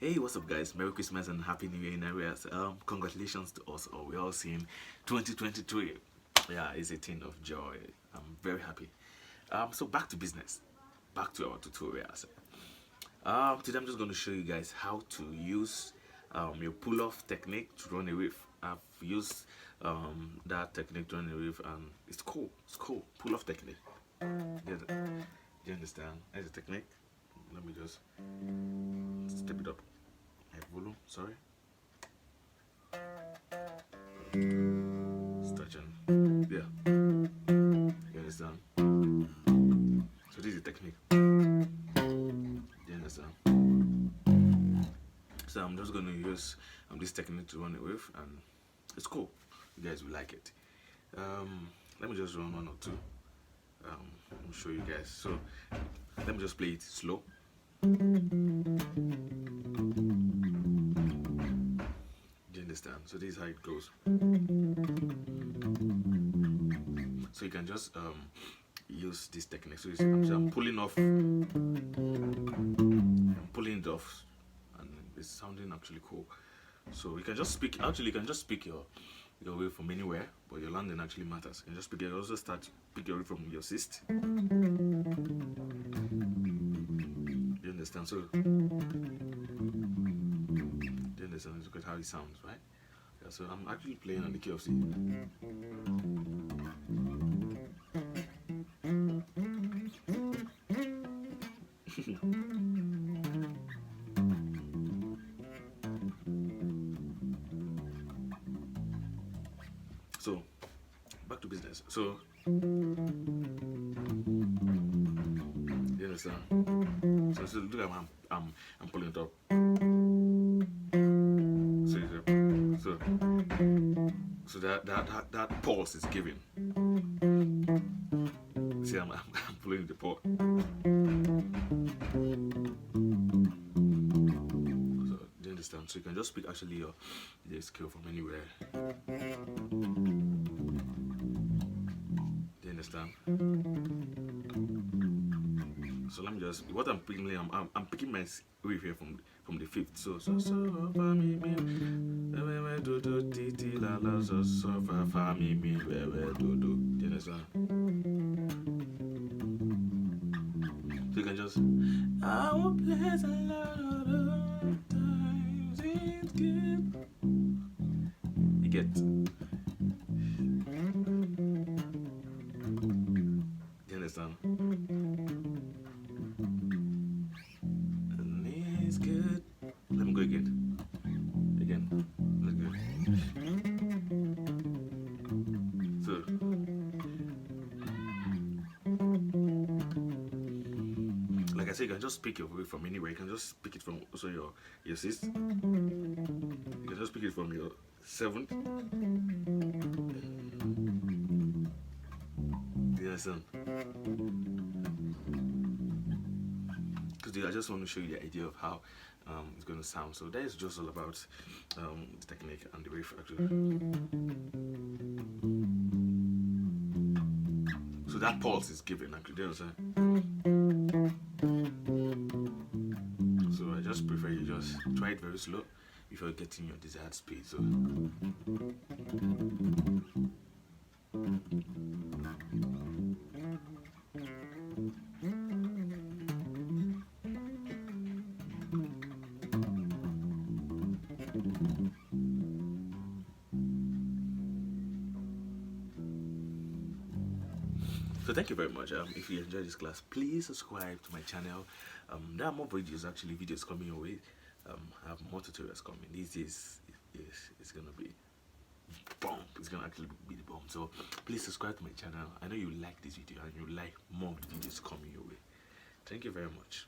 Hey, what's up, guys? Merry Christmas and Happy New Year in areas. Congratulations to us all. We're all seeing 2023. Yeah, it's a thing of joy. I'm very happy. So back to business. Back to our tutorials. Today I'm just going to show you guys how to use your pull-off technique to run a riff. I've used that technique to run a riff, and it's cool. It's cool. Pull-off technique. Do you understand? There's a technique. Let me just step it up. Volume, sorry. Stretching. Yeah. You understand? So this is the technique. You understand? So I'm just going to use this technique to run it with, and it's cool. You guys will like it. Let me just run one or two. I'll show you guys. So let me just play it slow. Understand? So this is how it goes. So you can just use this technique. So I'm pulling off, I'm pulling it off, and it's sounding actually cool. So you can just speak. Actually, you can just speak your way from anywhere, but your landing actually matters. You can just pick. You can also start pick your way from your cyst. You understand? So. Look at how it sounds, right? Yeah, so I'm actually playing on the key of C. So back to business. So you understand? So look at how I'm pulling it up. So that pulse is given. See, I'm pulling the pulse. So do you understand? So you can just speak actually your skill from anywhere. Do you understand? So let me just what I'm picking. I'm picking my riff here from the fifth. So fa mi mi we do do ti ti la la so fa mi mi we do do. Do you understand? So you can just I will play a lot of times it's good. You get. Do you understand? Good. Let me go again. Let's go. So like I said, you can just pick your way from anywhere. You can just pick it from also your sixth. You can just pick it from your seventh. Do you understand? I just want to show you the idea of how it's going to sound. So that is just all about the technique and the riff actually. So that pulse is given actually. Do you understand? So I just prefer you just try it very slow if you're getting your desired speed. So. So thank you very much. If you enjoyed this class, please subscribe to my channel. There are more videos coming your way. I have more tutorials coming. This is it's gonna be bomb. It's gonna actually be the bomb. So please subscribe to my channel. I know you like this video and you like more videos coming your way. Thank you very much.